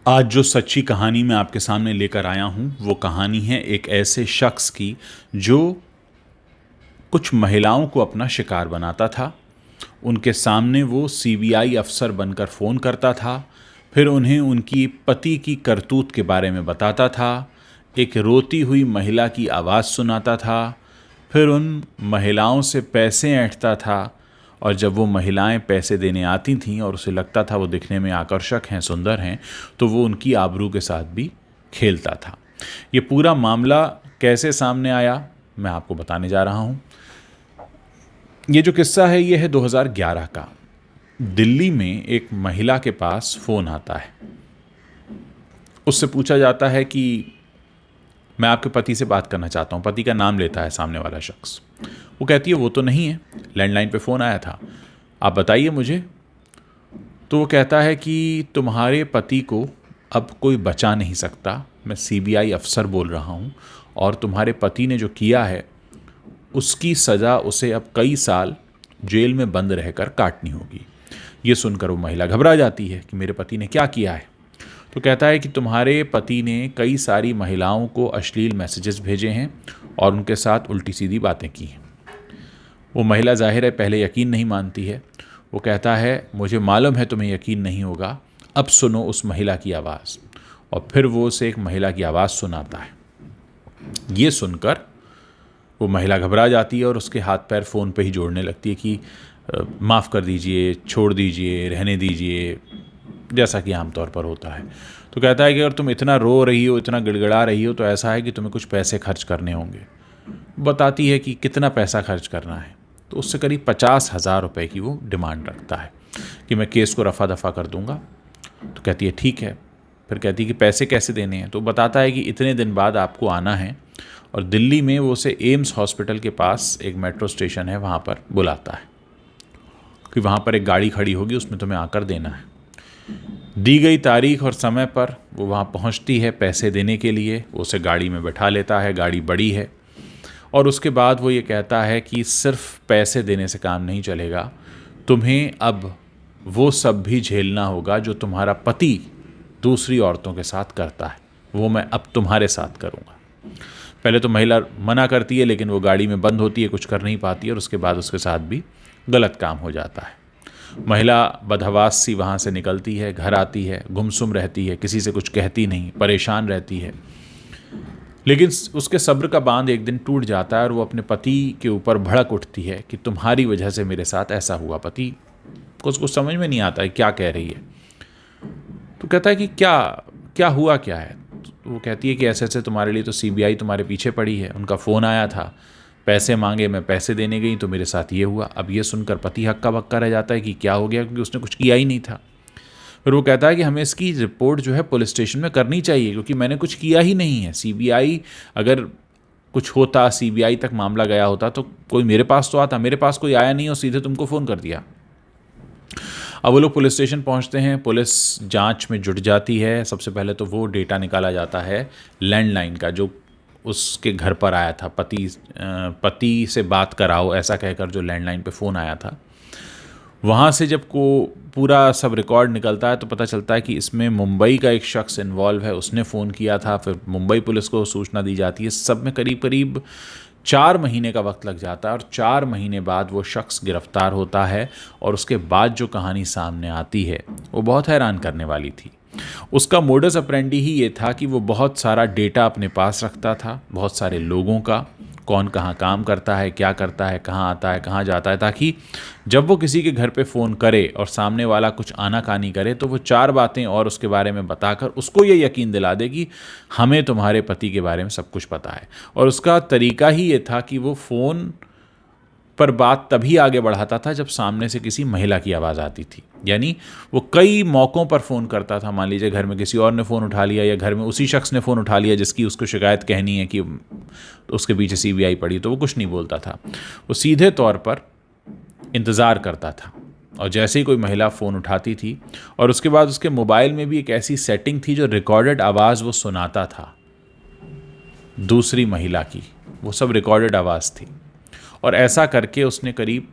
आज जो सच्ची कहानी मैं आपके सामने लेकर आया हूँ वो कहानी है एक ऐसे शख्स की जो कुछ महिलाओं को अपना शिकार बनाता था। उनके सामने वो सीबीआई अफसर बनकर फ़ोन करता था, फिर उन्हें उनकी पति की करतूत के बारे में बताता था, एक रोती हुई महिला की आवाज़ सुनाता था, फिर उन महिलाओं से पैसे ऐंठता था और जब वो महिलाएं पैसे देने आती थीं और उसे लगता था वो दिखने में आकर्षक हैं, सुंदर हैं, तो वो उनकी आबरू के साथ भी खेलता था। ये पूरा मामला कैसे सामने आया मैं आपको बताने जा रहा हूँ। ये जो किस्सा है ये है 2011 का। दिल्ली में एक महिला के पास फ़ोन आता है। उससे पूछा जाता है कि मैं आपके पति से बात करना चाहता हूँ। पति का नाम लेता है सामने वाला शख्स। वो कहती है वो तो नहीं है, लैंडलाइन पे फ़ोन आया था, आप बताइए मुझे। तो वो कहता है कि तुम्हारे पति को अब कोई बचा नहीं सकता, मैं सीबीआई अफसर बोल रहा हूँ और तुम्हारे पति ने जो किया है उसकी सज़ा उसे अब कई साल जेल में बंद रहकर काटनी होगी। ये सुनकर वो महिला घबरा जाती है कि मेरे पति ने क्या किया है। तो कहता है कि तुम्हारे पति ने कई सारी महिलाओं को अश्लील मैसेजेस भेजे हैं और उनके साथ उल्टी सीधी बातें की हैं। वो महिला ज़ाहिर है पहले यकीन नहीं मानती है। वो कहता है मुझे मालूम है तुम्हें यकीन नहीं होगा, अब सुनो उस महिला की आवाज़। और फिर वो उसे एक महिला की आवाज़ सुनाता है। ये सुनकर वो महिला घबरा जाती है और उसके हाथ पैर फ़ोन पे ही जोड़ने लगती है कि माफ़ कर दीजिए, छोड़ दीजिए, रहने दीजिए, जैसा कि आमतौर पर होता है। तो कहता है कि अगर तुम इतना रो रही हो, इतना गिड़गिड़ा रही हो, तो ऐसा है कि तुम्हें कुछ पैसे खर्च करने होंगे। बताती है कि कितना पैसा खर्च करना है। तो उससे करीब 50,000 रुपये की वो डिमांड रखता है कि मैं केस को रफ़ा दफ़ा कर दूंगा। तो कहती है ठीक है। फिर कहती है कि पैसे कैसे देने हैं। तो बताता है कि इतने दिन बाद आपको आना है और दिल्ली में वो उसे एम्स हॉस्पिटल के पास एक मेट्रो स्टेशन है वहाँ पर बुलाता है कि वहाँ पर एक गाड़ी खड़ी होगी, उसमें तुम्हें आकर देना है। दी गई तारीख और समय पर वो वहाँ पहुँचती है पैसे देने के लिए। वो उसे गाड़ी में बैठा लेता है, गाड़ी बड़ी है। और उसके बाद वो ये कहता है कि सिर्फ पैसे देने से काम नहीं चलेगा, तुम्हें अब वो सब भी झेलना होगा जो तुम्हारा पति दूसरी औरतों के साथ करता है, वो मैं अब तुम्हारे साथ करूँगा। पहले तो महिला मना करती है लेकिन वो गाड़ी में बंद होती है, कुछ कर नहीं पाती है और उसके बाद उसके साथ भी गलत काम हो जाता है। महिला बदहवास सी वहाँ से निकलती है, घर आती है, गुमसुम रहती है, किसी से कुछ कहती नहीं, परेशान रहती है। लेकिन उसके सब्र का बांध एक दिन टूट जाता है और वो अपने पति के ऊपर भड़क उठती है कि तुम्हारी वजह से मेरे साथ ऐसा हुआ। पति को उसको समझ में नहीं आता है क्या कह रही है। तो कहता है कि क्या क्या हुआ, क्या है। तो वो कहती है कि ऐसे ऐसे तुम्हारे लिए तो सीबीआई तुम्हारे पीछे पड़ी है, उनका फ़ोन आया था, पैसे मांगे, मैं पैसे देने गई तो मेरे साथ ये हुआ। अब ये सुनकर पति हक्का बक्का रह जाता है कि क्या हो गया, क्योंकि उसने कुछ किया ही नहीं था। फिर वो कहता है कि हमें इसकी रिपोर्ट जो है पुलिस स्टेशन में करनी चाहिए क्योंकि मैंने कुछ किया ही नहीं है। सीबीआई अगर कुछ होता, सीबीआई तक मामला गया होता तो कोई मेरे पास तो आता, मेरे पास कोई आया नहीं और सीधे तुमको फ़ोन कर दिया। अब वो लोग पुलिस स्टेशन पहुंचते हैं, पुलिस जांच में जुट जाती है। सबसे पहले तो वो डेटा निकाला जाता है लैंडलाइन का जो उसके घर पर आया था, पति से बात कराओ ऐसा कहकर जो लैंडलाइन पे फ़ोन आया था। वहाँ से जब को पूरा सब रिकॉर्ड निकलता है तो पता चलता है कि इसमें मुंबई का एक शख्स इन्वॉल्व है, उसने फ़ोन किया था। फिर मुंबई पुलिस को सूचना दी जाती है। सब में करीब करीब 4 महीने का वक्त लग जाता है और 4 महीने बाद वो शख्स गिरफ्तार होता है। और उसके बाद जो कहानी सामने आती है वो बहुत हैरान करने वाली थी। उसका मोडस ऑपरेंडी ही ये था कि वो बहुत सारा डेटा अपने पास रखता था, बहुत सारे लोगों का, कौन कहाँ काम करता है, क्या करता है, कहाँ आता है, कहाँ जाता है, ताकि जब वो किसी के घर पे फ़ोन करे और सामने वाला कुछ आनाकानी करे तो वो 4 बातें और उसके बारे में बताकर उसको ये यकीन दिला दे कि हमें तुम्हारे पति के बारे में सब कुछ पता है। और उसका तरीका ही ये था कि वो फ़ोन पर बात तभी आगे बढ़ाता था जब सामने से किसी महिला की आवाज़ आती थी। यानी वो कई मौक़ों पर फ़ोन करता था। मान लीजिए घर में किसी और ने फ़ोन उठा लिया या घर में उसी शख्स ने फ़ोन उठा लिया जिसकी उसको शिकायत कहनी है कि उसके पीछे सीबीआई पड़ी, तो वो कुछ नहीं बोलता था। वो सीधे तौर पर इंतज़ार करता था और जैसे ही कोई महिला फ़ोन उठाती थी, और उसके बाद उसके मोबाइल में भी एक ऐसी सेटिंग थी जो रिकॉर्डेड आवाज़ वो सुनाता था दूसरी महिला की, वो सब रिकॉर्डेड आवाज़ थी। और ऐसा करके उसने करीब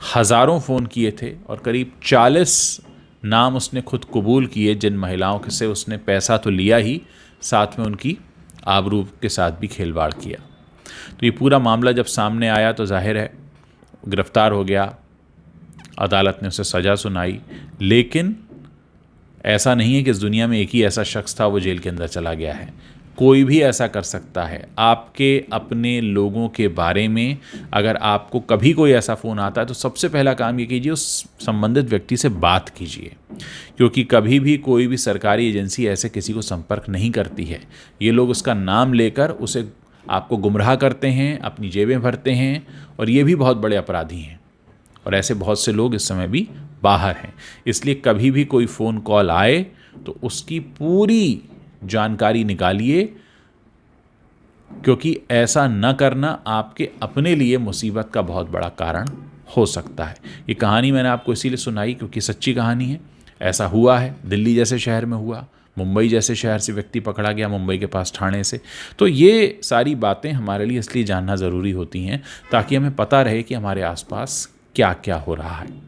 हज़ारों फ़ोन किए थे और करीब 40 नाम उसने खुद कबूल किए जिन महिलाओं से उसने पैसा तो लिया ही, साथ में उनकी आबरू के साथ भी खिलवाड़ किया। तो ये पूरा मामला जब सामने आया तो जाहिर है गिरफ्तार हो गया, अदालत ने उसे सज़ा सुनाई। लेकिन ऐसा नहीं है कि इस दुनिया में एक ही ऐसा शख्स था वो जेल के अंदर चला गया है। कोई भी ऐसा कर सकता है। आपके अपने लोगों के बारे में अगर आपको कभी कोई ऐसा फ़ोन आता है तो सबसे पहला काम ये कीजिए, उस संबंधित व्यक्ति से बात कीजिए, क्योंकि कभी भी कोई भी सरकारी एजेंसी ऐसे किसी को संपर्क नहीं करती है। ये लोग उसका नाम लेकर उसे आपको गुमराह करते हैं, अपनी जेबें भरते हैं, और ये भी बहुत बड़े अपराधी हैं, और ऐसे बहुत से लोग इस समय भी बाहर हैं। इसलिए कभी भी कोई फ़ोन कॉल आए तो उसकी पूरी जानकारी निकालिए, क्योंकि ऐसा न करना आपके अपने लिए मुसीबत का बहुत बड़ा कारण हो सकता है। ये कहानी मैंने आपको इसीलिए सुनाई क्योंकि सच्ची कहानी है। ऐसा हुआ है, दिल्ली जैसे शहर में हुआ, मुंबई जैसे शहर से व्यक्ति पकड़ा गया, मुंबई के पास ठाणे से। तो ये सारी बातें हमारे लिए इसलिए जानना ज़रूरी होती हैं ताकि हमें पता रहे कि हमारे आसपास क्या क्या हो रहा है।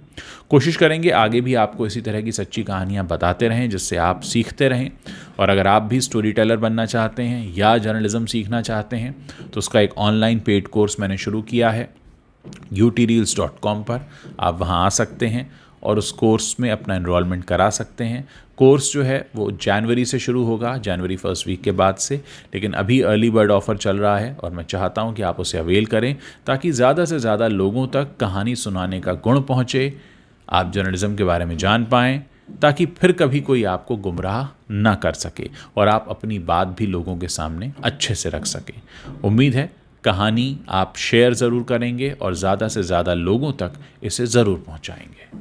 कोशिश करेंगे आगे भी आपको इसी तरह की सच्ची कहानियाँ बताते रहें जिससे आप सीखते रहें। और अगर आप भी स्टोरी टेलर बनना चाहते हैं या जर्नलिज्म सीखना चाहते हैं तो उसका एक ऑनलाइन पेड कोर्स मैंने शुरू किया है utreels.com पर। आप वहां आ सकते हैं और उस कोर्स में अपना एनरोलमेंट करा सकते हैं। कोर्स जो है वो जनवरी से शुरू होगा, जनवरी फर्स्ट वीक के बाद से, लेकिन अभी अर्ली बर्ड ऑफ़र चल रहा है और मैं चाहता हूं कि आप उसे अवेल करें ताकि ज़्यादा से ज़्यादा लोगों तक कहानी सुनाने का गुण पहुंचे, आप जर्नलिज्म के बारे में जान पाएँ, ताकि फिर कभी कोई आपको गुमराह ना कर सके और आप अपनी बात भी लोगों के सामने अच्छे से रख सकें। उम्मीद है कहानी आप शेयर ज़रूर करेंगे और ज़्यादा से ज़्यादा लोगों तक इसे ज़रूर पहुंचाएंगे।